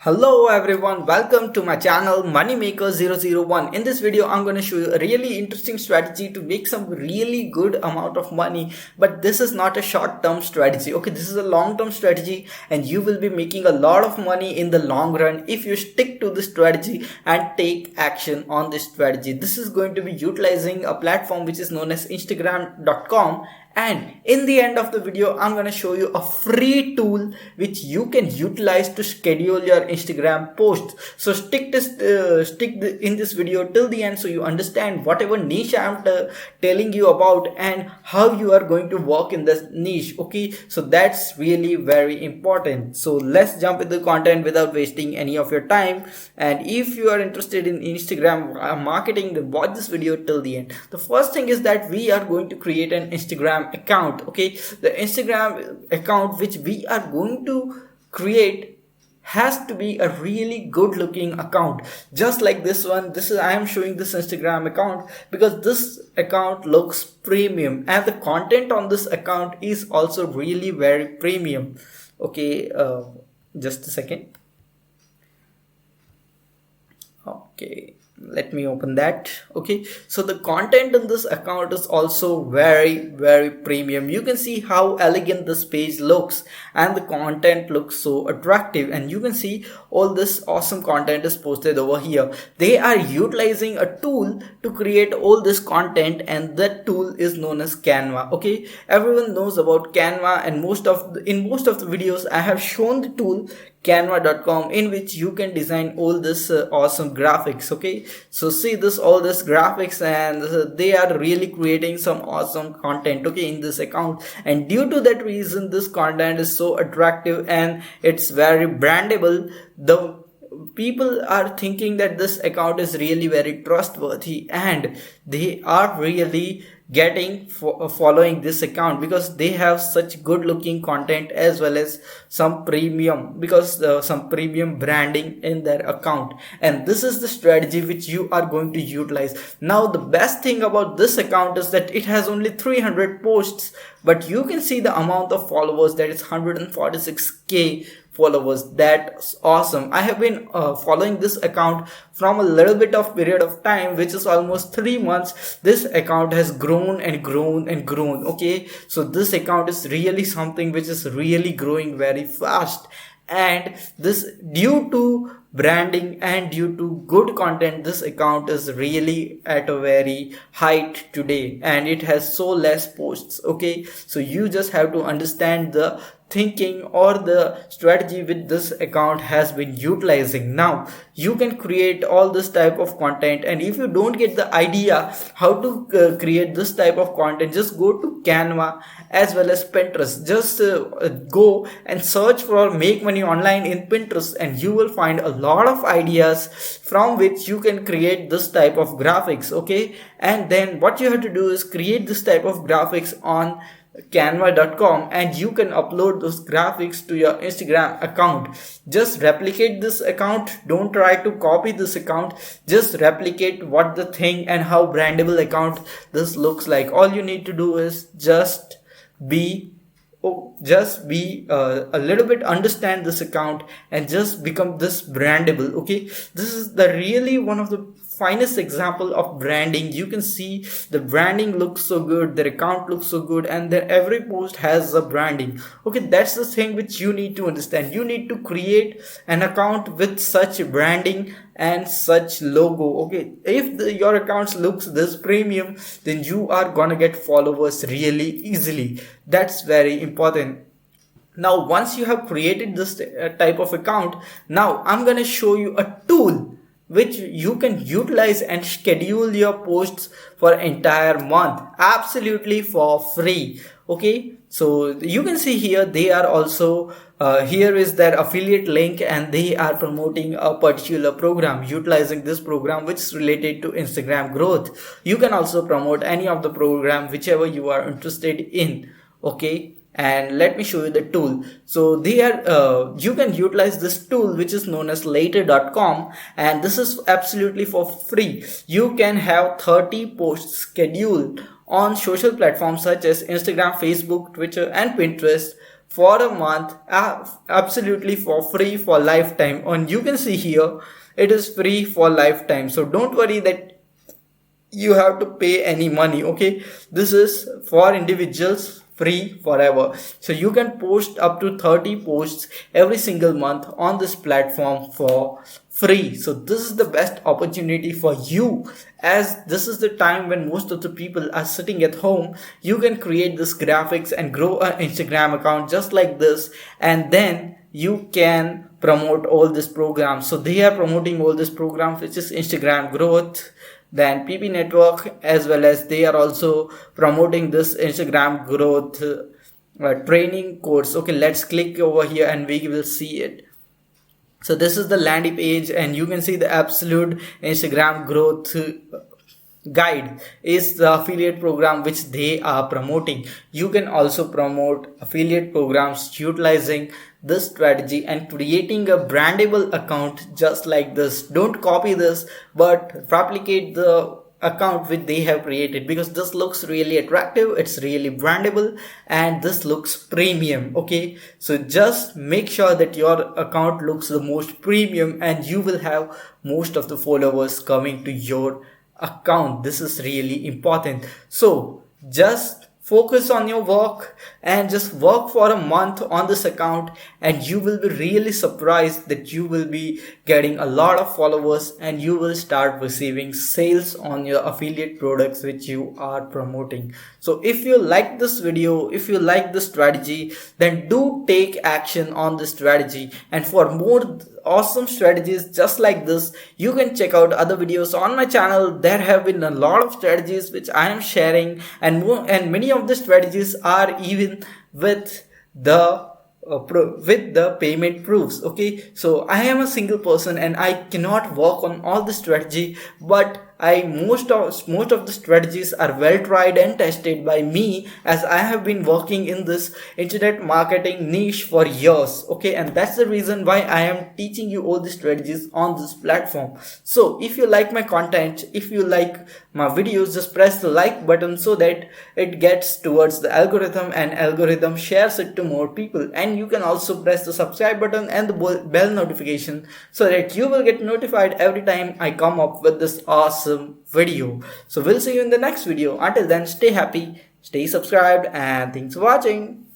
Hello everyone, welcome to my channel Moneymaker001. In this video, I'm going to show you a really interesting strategy to make some really good amount of money. But this is not a short-term strategy. Okay, this is a long-term strategy and you will be making a lot of money in the long run if you stick to this strategy and take action on this strategy. This is going to be utilizing a platform which is known as Instagram.com. And in the end of the video, I'm going to show you a free tool which you can utilize to schedule your Instagram posts. So stick in this video till the end so you understand whatever niche I'm telling you about and how you are going to work in this niche. Okay, so that's really very important. So let's jump into the content without wasting any of your time. And if you are interested in Instagram marketing, then watch this video till the end. The first thing is that we are going to create an Instagram account. Okay, the Instagram account which we are going to create has to be a really good looking account, just like this one. I am showing this Instagram account because this account looks premium and the content on this account is also really very premium. Okay, just a second. Okay, let me open that. Okay, so the content in this account is also very premium. You can see how elegant this page looks and the content looks so attractive, and you can see all this awesome content is posted over here. They are utilizing a tool to create all this content, and that tool is known as Canva. Okay, everyone knows about Canva, and in most of the videos I have shown the tool Canva.com, in which you can design all this awesome graphics. Okay, so see all this graphics, and they are really creating some awesome content, okay, in this account. And due to that reason, this content is so attractive and it's very brandable. The people are thinking that this account is really very trustworthy, and they are really following this account because they have such good looking content as well as some premium branding in their account. And this is the strategy which you are going to utilize. Now the best thing about this account is that it has only 300 posts, but you can see the amount of followers, that is 146k followers. That's awesome. I have been following this account from a little bit of period of time, which is almost 3 months. This account has grown and grown and grown. Okay, so this account is really something which is really growing very fast, and this, due to branding and due to good content, this account is really at a very height today, and it has so less posts. Okay, so you just have to understand the thinking or the strategy which this account has been utilizing. Now you can create all this type of content, and if you don't get the idea how to create this type of content, just go to Canva as well as Pinterest. Just go and search for make money online in Pinterest, and you will find a lot of ideas from which you can create this type of graphics. Okay, and then what you have to do is create this type of graphics on Canva.com, and you can upload those graphics to your Instagram account. Just replicate this account. Don't try to copy this account. Just replicate what the thing and how brandable account this looks like. All you need to do is just be a little bit understand this account and just become this brandable. Okay, this is the really one of the finest example of branding. You can see the branding looks so good, their account looks so good, and their every post has a branding. Okay, that's the thing which you need to understand. You need to create an account with such branding and such logo. Okay, if your account looks this premium, then you are gonna get followers really easily. That's very important. Now once you have created this type of account, now I'm gonna show you a tool which you can utilize and schedule your posts for entire month absolutely for free. Okay, so you can see here they are also here is their affiliate link, and they are promoting a particular program. Utilizing this program which is related to Instagram growth, you can also promote any of the program whichever you are interested in. Okay, and let me show you the tool. So they are you can utilize this tool which is known as Later.com, and this is absolutely for free. You can have 30 posts scheduled on social platforms such as Instagram, Facebook, Twitter and Pinterest for a month, absolutely for free for lifetime. And you can see here, it is free for lifetime. So don't worry that you have to pay any money. Okay, this is for individuals, free forever. So you can post up to 30 posts every single month on this platform for free. So this is the best opportunity for you, as this is the time when most of the people are sitting at home. You can create this graphics and grow an Instagram account just like this, and then you can promote all these programs. So they are promoting all these programs, which is Instagram growth, then PP network, as well as they are also promoting this Instagram growth training course. Okay, let's click over here and we will see it. So this is the landing page, and you can see the absolute Instagram growth guide is the affiliate program which they are promoting. You can also promote affiliate programs utilizing this strategy and creating a brandable account just like this. Don't copy this, but replicate the account which they have created, because this looks really attractive, it's really brandable, and this looks premium. Okay, so just make sure that your account looks the most premium, and you will have most of the followers coming to your account. This is really important. So just focus on your work and just work for a month on this account, and you will be really surprised that you will be getting a lot of followers and you will start receiving sales on your affiliate products which you are promoting. So if you like this video, if you like this strategy, then do take action on this strategy. And for more awesome strategies just like this, you can check out other videos on my channel. There have been a lot of strategies which I am sharing, and many of the strategies are even with the payment proofs. Okay, so I am a single person and I cannot work on all the strategy, but most of the strategies are well tried and tested by me, as I have been working in this internet marketing niche for years. Okay, and that's the reason why I am teaching you all the strategies on this platform. So if you like my content, if you like my videos, just press the like button so that it gets towards the algorithm, and algorithm shares it to more people. And you can also press the subscribe button and the bell notification so that you will get notified every time I come up with this awesome video. So we'll see you in the next video. Until then, stay happy, stay subscribed, and thanks for watching.